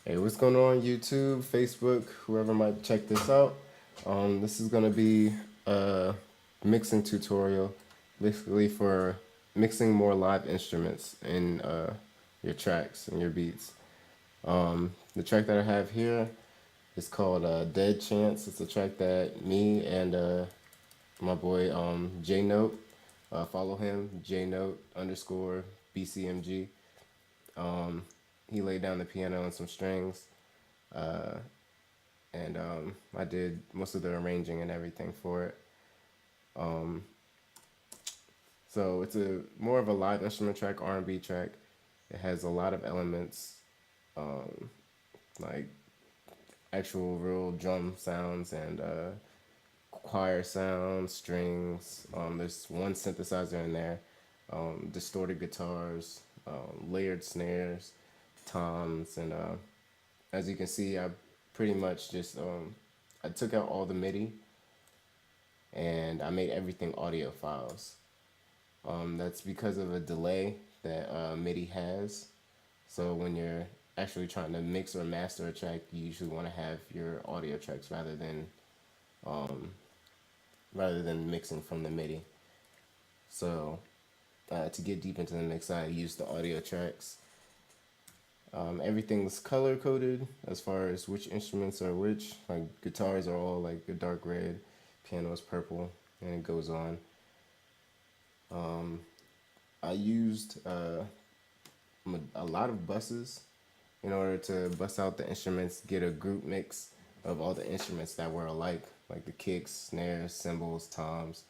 Hey, what's going on YouTube, Facebook, whoever might check this out? This is gonna be a mixing tutorial, basically for mixing more live instruments in your tracks and your beats. The track that I have here is called Dead Chance. It's a track that me and my boy J Note, follow him, J Note underscore BCMG. He laid down the piano and some strings. And I did most of the arranging and everything for it. So it's a more of a live instrument track, R&B track. It has a lot of elements, like actual real drum sounds and choir sounds, strings. There's one synthesizer in there, distorted guitars, layered snares, toms, and as you can see, I pretty much just I took out all the MIDI and I made everything audio files. That's because of a delay that MIDI has. So when you're actually trying to mix or master a track, you usually want to have your audio tracks rather than mixing from the MIDI. So to get deep into the mix, I use the audio tracks. Everything's color coded as far as which instruments are which. Like guitars are all like a dark red, piano is purple, and it goes on. I used a lot of buses in order to bust out the instruments, get a group mix of all the instruments that were alike, like the kicks, snares, cymbals, toms.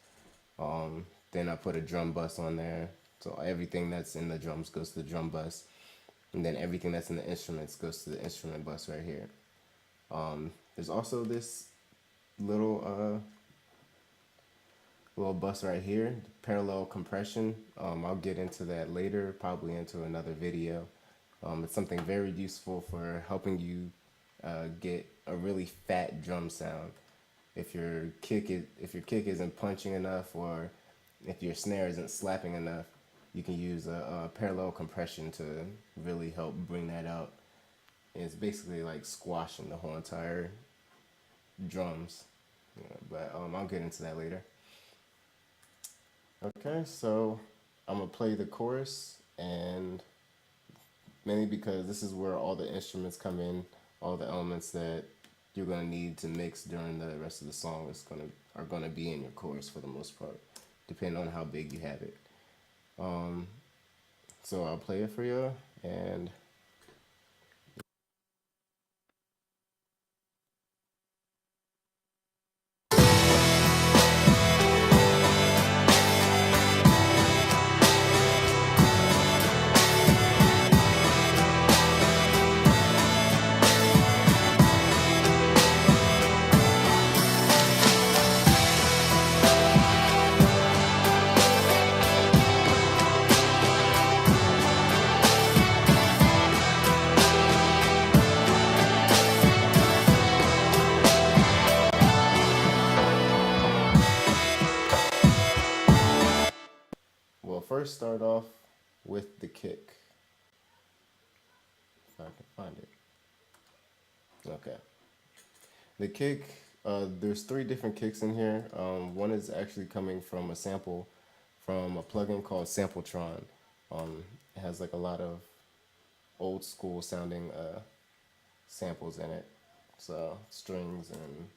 Then I put a drum bus on there, so everything that's in the drums goes to the drum bus, and then everything that's in the instruments goes to the instrument bus right here. There's also this little little bus right here, parallel compression. I'll get into that later, probably into another video. It's something very useful for helping you get a really fat drum sound. If your kick isn't punching enough, or if your snare isn't slapping enough, you can use a parallel compression to really help bring that out. And it's basically like squashing the whole entire drums. But I'll get into that later. Okay, so I'm gonna play the chorus, and mainly because this is where all the instruments come in, all the elements that you're gonna need to mix during the rest of the song are gonna be in your chorus for the most part, depending on how big you have it. So I'll play it for you, and we'll first start off with the kick, if I can find it. Okay. The kick, there's three different kicks in here. One is actually coming from a sample from a plugin called Sampletron. It has like a lot of old school sounding samples in it. So strings and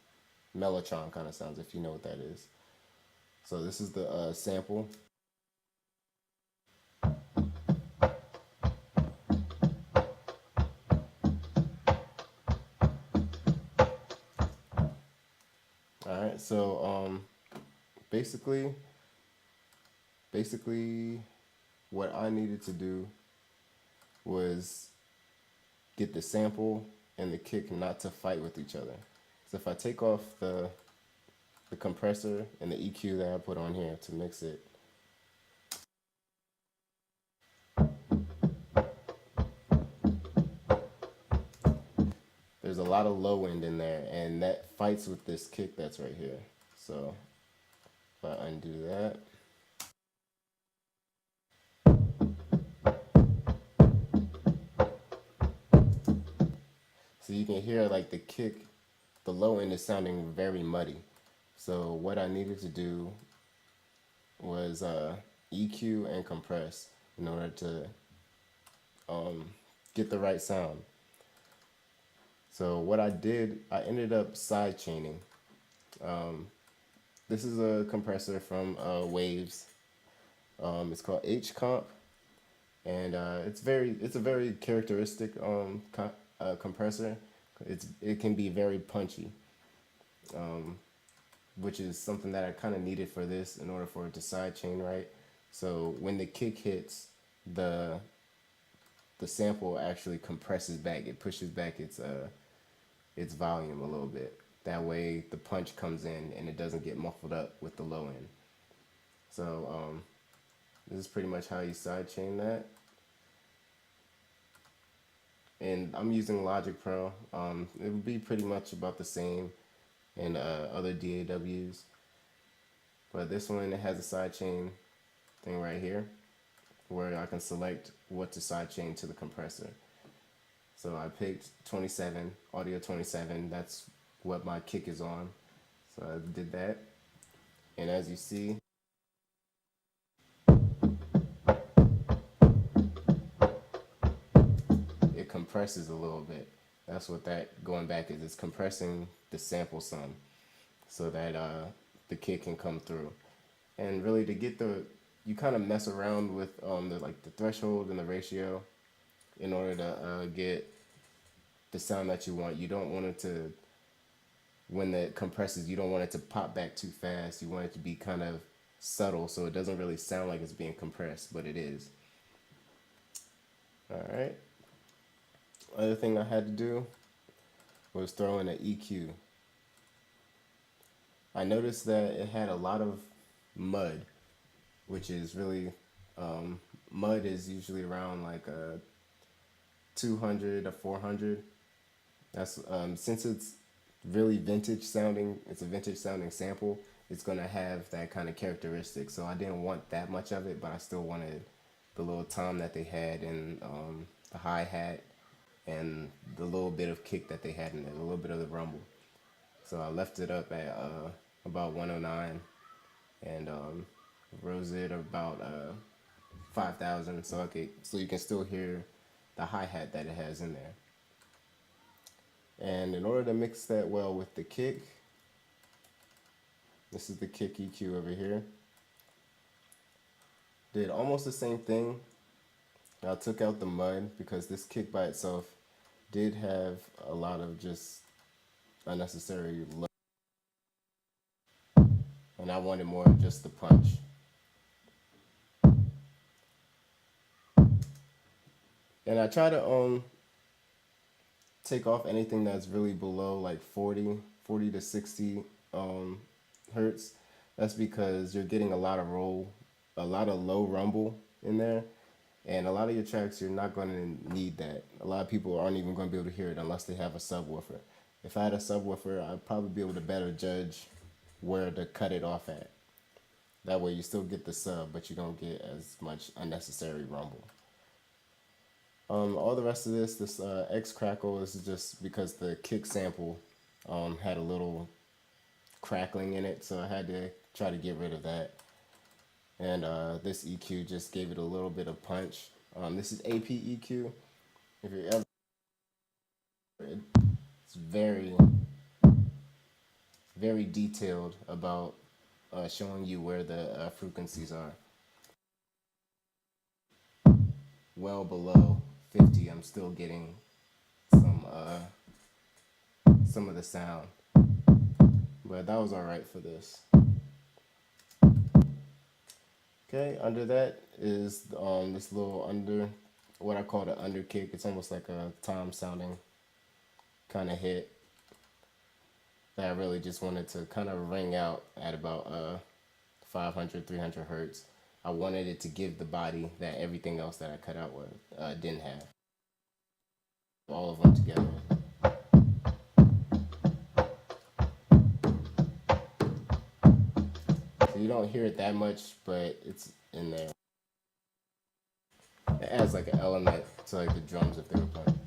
mellotron kind of sounds, if you know what that is. So this is the sample. All right. So basically, basically, what I needed to do was get the sample and the kick not to fight with each other. So if I take off the compressor and the EQ that I put on here to mix it, there's a lot of low end in there, and that fights with this kick that's right here. So if I undo that, you can hear like the kick, the low end is sounding very muddy. So what I needed to do was EQ and compress in order to get the right sound. So what I did, I ended up side chaining. This is a compressor from Waves. It's called H Comp, and it's a very characteristic compressor. It can be very punchy, which is something that I kind of needed for this in order for it to sidechain right. So when the kick hits, the the sample actually compresses back. It pushes back its volume a little bit. That way the punch comes in and it doesn't get muffled up with the low end. So this is pretty much how you sidechain that. And I'm using Logic Pro. It would be pretty much about the same in other DAWs. But this one, it has a sidechain thing right here where I can select what to sidechain to the compressor. So I picked 27, audio 27. That's what my kick is on. So I did that. And as you see, it compresses a little bit. That's what that going back is. It's compressing the sample some so that the kick can come through. And really to get you kind of mess around with the threshold and the ratio in order to get the sound that you want. You don't want it to, when it compresses, you don't want it to pop back too fast. You want it to be kind of subtle so it doesn't really sound like it's being compressed, but it is. All right. Other thing I had to do was throw in an EQ. I noticed that it had a lot of mud, which is really, mud is usually around like 200 to 400. That's since it's really vintage sounding, it's a vintage sounding sample, it's gonna have that kind of characteristic. So I didn't want that much of it, but I still wanted the little tom that they had and the hi-hat and the little bit of kick that they had in it, a little bit of the rumble. So I left it up at about 109 and rose it about 5,000 so you can still hear the hi-hat that it has in there. And in order to mix that well with the kick, this is the kick EQ over here. Did almost the same thing. I took out the mud because this kick by itself did have a lot of just unnecessary low. And I wanted more of just the punch. And I try to take off anything that's really below like 40 to 60 hertz. That's because you're getting a lot of low rumble in there. And a lot of your tracks, you're not going to need that. A lot of people aren't even going to be able to hear it unless they have a subwoofer. If I had a subwoofer, I'd probably be able to better judge where to cut it off at. That way you still get the sub, but you don't get as much unnecessary rumble. All the rest of this X crackle is just because the kick sample had a little crackling in it, so I had to try to get rid of that. And this EQ just gave it a little bit of punch. This is AP EQ. If you're ever, it's very, very detailed about showing you where the frequencies are. Well below 50, I'm still getting some of the sound, but that was all right for this. Okay, under that is this little what I call the under kick. It's almost like a tom sounding kind of hit that I really just wanted to kind of ring out at about 500, 300 hertz. I wanted it to give the body that everything else that I cut out didn't have. All of them together. So you don't hear it that much, but it's in there. It adds like an element to like the drums if they were playing.